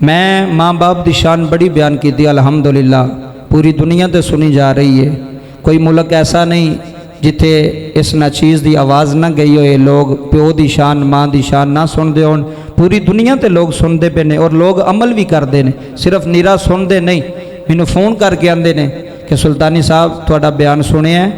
मैं माँ बाप की शान बड़ी बयान की थी, अल्हम्दुलिल्लाह पूरी दुनिया तो सुनी जा रही है। कोई मुल्क ऐसा नहीं जिथे इस नाचीज़ की आवाज़ ना गई हो, लोग प्यो की शान माँ की शान ना सुनते हो। पूरी दुनिया ते लोग सुनते पे ने और लोग अमल भी करते हैं, सिर्फ निरा सुनते नहीं। मैनू फोन करके आते हैं कि सुल्तानी साहब थोड़ा बयान सुनिया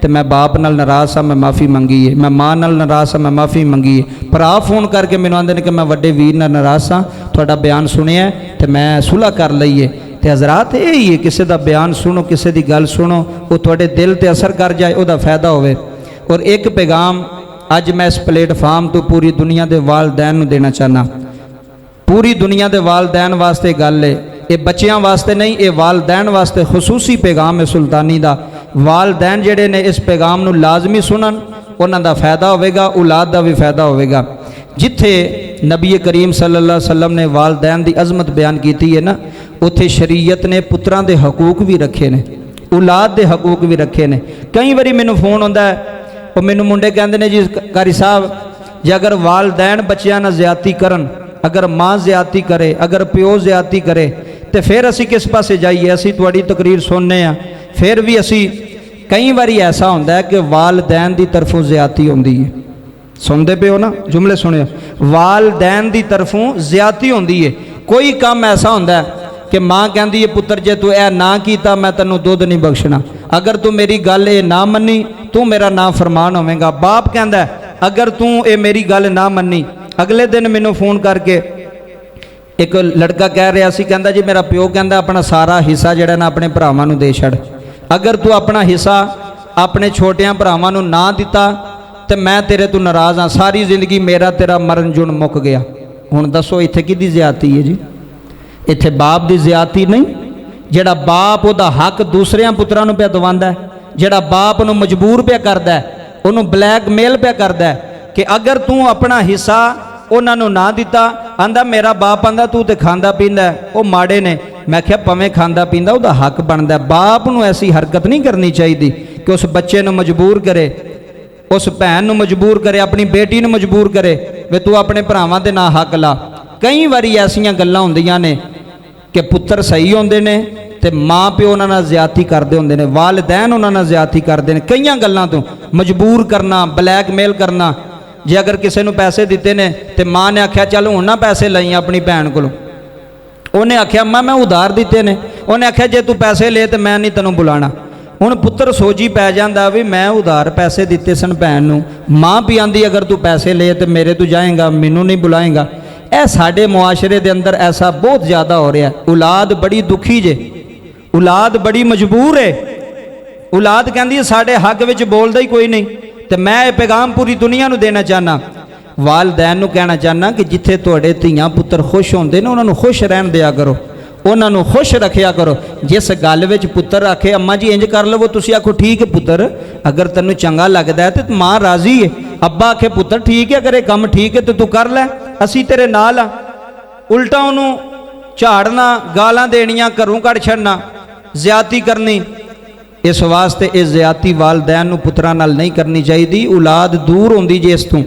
तो मैं बाप नाल नाराज़ सा, मैं माफ़ी मंगी है, मैं माँ नाल नाराज़ सा, मैं माफ़ी मंगी है। भरा फोन करके मैनू आते हैं कि मैं वड्डे वीर नाल नाराज़ सा, थोड़ा बयान सुनिया तो मैं सुलह कर लईए। तो हज़रात यही है, किसी का बयान सुनो, किसी की गल सुनो, वो थोड़े दिल ते असर कर जाए, वह फ़ायदा होवे। और एक पैगाम अज मैं इस प्लेटफार्म तो पूरी दुनिया के वालदैन नूं देना चाहना। पूरी दुनिया के वालदैन वास्ते गल है, ये बच्चों वास्ते नहीं, ये वालदैन वास्ते खसूसी पैगाम है सुल्तानी का। वालदैन जिहड़े ने इस पैगाम नूं लाजमी सुनन, उन्हां दा फ़ायदा होवेगा, औलाद का भी फ़ायदा होवेगा। जिथे नबी करीम सल्लल्लाहु अलैहि वसल्लम ने वालदैन की अजमत बयान की है ना, उत्थे शरीयत ने पुत्रां दे हकूक भी रखे ने, औलाद के हकूक भी रखे ने। कई बारी मैनू फोन आता है, वो मैनू मुंडे कहते हैं जी कारी साहब जे अगर वालदैन बच्चों नाल ज़्यादती करन, अगर माँ ज़्यादती करे, अगर प्यो ज़्यादती करे तो फिर असी किस पासे जाइए। असी तुहाड़ी तकरीर सुनने आ, फिर भी असी कई बारी ऐसा होंदा है कि वालदैन की तरफों ज़्यादती होंदी है। सुनते पे हो ना, जुमले सुने, वालदैन की तरफों ज़्यादती होंदी है। कोई काम ऐसा होंदा है कि माँ कहती है पुत्र जे तू ऐ ना कीता मैं तैनूं दुध नहीं बख्शना, अगर तू मेरी गल ये ना मनी तू मेरा ना फरमान होवेगा। बाप कहता है अगर तू ये मेरी गल ना मनी। अगले दिन मैनू फोन करके एक लड़का कह रहा सी, कहता जी मेरा प्यो कहता अपना सारा हिस्सा जिहड़ा ना अपने भरावां नूं दे छड़, अगर तू अपना हिस्सा अपने छोटियां भरावां नूं ना दिता तो मैं तेरे तो नाराज़ हाँ, सारी जिंदगी मेरा तेरा मरण जुन मुक गया। हुण दसो इत्थे किहदी ज़्यादती है जी? इत्थे बाप की ज़्यादती नहीं। जिहड़ा बाप उहदा हक दूसरियां पुत्रां नूं पिया दवांदा है, जिहड़ा बाप नूं मजबूर पिया करदा है, उहनूं ब्लैकमेल पिया करदा है कि अगर तू अपना हिस्सा उन्होंने ना दिता, आंदा मेरा बाप आंदा तू तो खांदा पींदा है, वो माड़े ने। मैं क्या पवें खांदा पींदा उसका हक बनता है। बाप नूं ऐसी हरकत नहीं करनी चाहिए कि उस बच्चे नूं मजबूर करे, उस भैन नूं मजबूर करे, अपनी बेटी नूं मजबूर करे वे तू अपने भरावां दे ना हक ला। कई बारी ऐसियां गल्लां हुंदियां ने कि पुत्र सही होंदे ने ते माँ प्यो उन्हां नाल ज़्यादती करदे हुंदे ने, वालदैन उन्हां नाल ज़्यादती करदे ने। कईयां गल्लां तो मजबूर करना, ब्लैकमेल करना। जे अगर किसी को पैसे दिते ने तो माँ ने आख्या चल हुण ना पैसे लई अपनी भैन को, उन्हें आख्या मैं उधार दिते ने, उन्हें आख्या जे तू पैसे ले तो मैं नहीं तेनों बुलाना। हुण पुत्र सोची पै जांदा भी मैं उधार पैसे दिते सन भैन नूं, माँ भी आंदी अगर तू पैसे ले तो मेरे तू जाएगा, मैनू नहीं बुलाएगा। यह साडे मुआशरे दे अंदर ऐसा बहुत ज़्यादा हो रहा है। औलाद बड़ी दुखी जे, औलाद बड़ी मजबूर है। औलाद कहती है साडे हक विच बोलदा ही कोई नहीं। तो मैं ये पैगाम पूरी दुनिया नूं देना चाहना, वालदैन नूं कहना चाहना कि जिथे तुहाडे धीआं पुत्र खुश होंदे ने उन्हां नूं खुश रहन दिया करो, उन्हां नूं खुश रखिया करो। जिस गल विच पुत्र आखे अम्मा जी इंज कर लवो, तुसीं आखो ठीक है पुत्र, अगर तैनूं चंगा लगदा है तो माँ राजी है। अब्बा आखे पुत्र ठीक है, अगर ये काम ठीक है तो तू कर लै, असीं तेरे नाल आ। उल्टा उन्होंने झाड़ना, गालां देनियां, घरों कढ़ छड्डना, ज़्यादती करनी। इस वास्ते इस ज़्यादती वालदैन नूं पुत्रां नाल नहीं करनी चाहिए। औलाद दूर होंदी जे इस तों।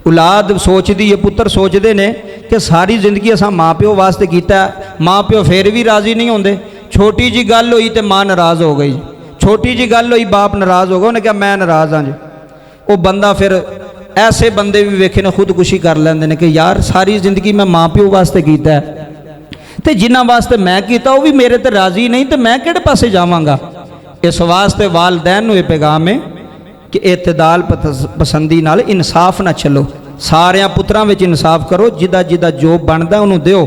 औलाद सोचती है, पुत्र सोचते ने कि सारी जिंदगी असां माँ प्यो वास्ते कीता, माँ प्यो फिर भी राजी नहीं होंदे। छोटी जी गल हुई तो माँ नाराज़ हो गई, छोटी जी गल हुई बाप नाराज़ हो गया, उन्हें कहा मैं नाराज़ हाँ जी। वो बंदा फिर ऐसे बंदे भी वेखे ने खुदकुशी कर लेंदे ने कि यार सारी जिंदगी मैं माँ प्यो वास्ते कीता है तो जिन्हां वास्ते मैं कीता वो भी मेरे ते राजी नहीं, तो मैं किहड़े पासे जावांगा। इस वास्ते वालदैन नूं ये पैगाम है कि इतदाल पसंदी नाल इंसाफ ना चलो, सारियां पुत्रां विच इंसाफ करो, जिदा जिदा जो बनदा उन्होंने दिओ।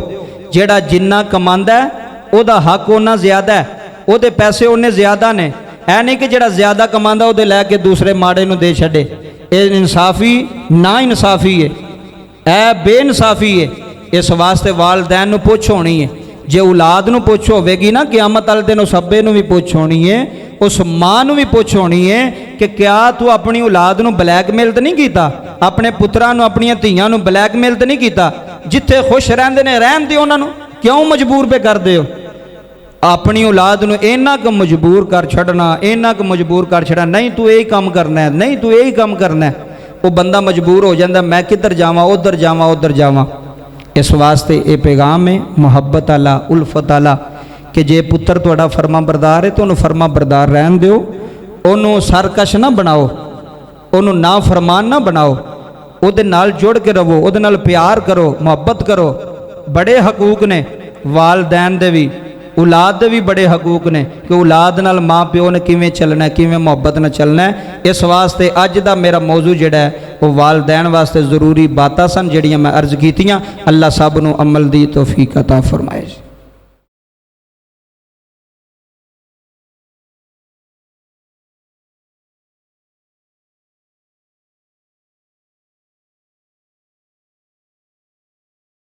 जिहड़ा जिन्ना कमांदा है उहदा हक उन्ना ज़्यादा है, उहदे पैसे उन्ने ज़्यादा ने। ऐ नहीं कि जिहड़ा ज़्यादा कमांदा उहदे लैके दूसरे माड़े नूं दे छड्डे। ये इंसाफी ना इंसाफी है, ऐ बेइंसाफी है। इस वास्ते वालदैन नूं पुछ होनी है। जे औलाद नूं पुछ होवेगी ना क़यामत वाले दिन उस अब्बे नूं भी पुछ होनी है, उस माँ नूं भी पुछ होनी है कि क्या तू अपनी औलाद नूं ब्लैकमेल तो नहीं कीता, अपने पुत्रां नूं अपनियां धीआं नूं ब्लैकमेल तो नहीं कीता। जिथे खुश रहंदे ने रहन दिओ, उन्हां नूं क्यों मजबूर पे करदे हो? अपनी औलाद नूं इन्ना क मजबूर कर छड्डना, इन्ना क मजबूर कर छड्डना, नहीं तू यही काम करना है, नहीं तू यही काम करना है। वो बंदा मजबूर हो जाता, मैं किधर जावां, उधर जावां, उधर जावां। इस वास्ते ये पैगाम है मुहब्बत आला उल्फत आला कि जे पुत्र तुहाडा फरमा बरदार है तो उन्होंने फरमा बरदार रहन दिओ, उन्होंने सरकश ना बनाओ, उन्होंने ना फरमान ना बनाओ, उहदे नाल जुड़ के रवो, उहदे नाल प्यार करो, मुहब्बत करो। बड़े हकूक ने वालदैन दे भी, औलाद दे भी बड़े हकूक ने कि औलाद नाल माँ प्यो ने किवें चलना है, किवें मुहब्बत नाल चलना है। इस वास्ते अज दा मेरा मौजू जिहड़ा है वो वालदैन वास्ते ज़रूरी बातां सन जिहड़ियां मैं अर्ज कीतियां। अल्लाह सब नूं अमल दी तौफीक अता फरमाए।